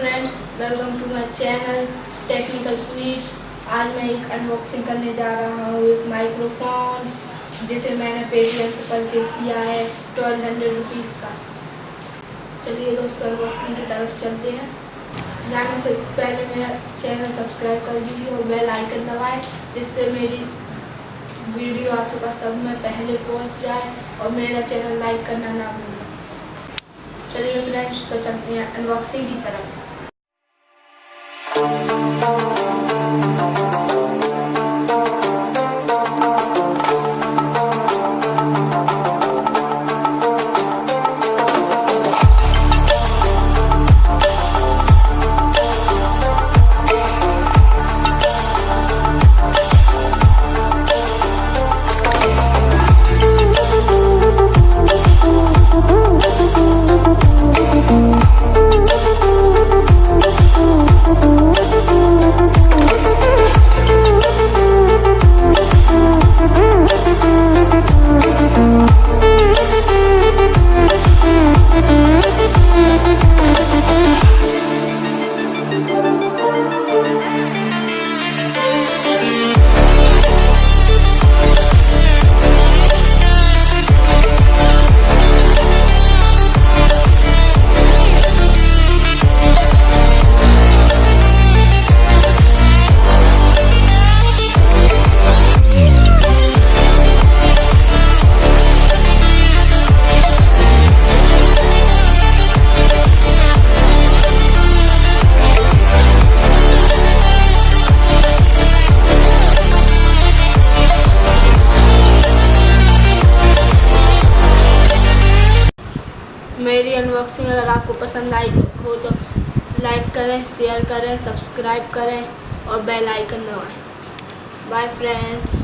Friends, welcome to my channel technical sweet. आज मैं एक अनबॉक्सिंग करने जा रहा हूँ एक माइक्रोफोन जिसे मैंने पेटीएम से परचेज़ किया है 1200 रुपीज़ का। चलिए दोस्तों, अनबॉक्सिंग की तरफ चलते हैं। जाने से पहले मेरा चैनल सब्सक्राइब कर दीजिए और बेल आइकन दबाएं, जिससे मेरी वीडियो आपके पास सब में पहले पहुँच जाए और मेरा चैनल लाइक करना ना भूलें। चलिए फ्रेंड्स, तो चलते हैं अनबॉक्सिंग की तरफ। मेरी अनबॉक्सिंग अगर आपको पसंद आई हो तो लाइक करें, शेयर करें, सब्सक्राइब करें और बेल आइकन दबाएं। Bye friends.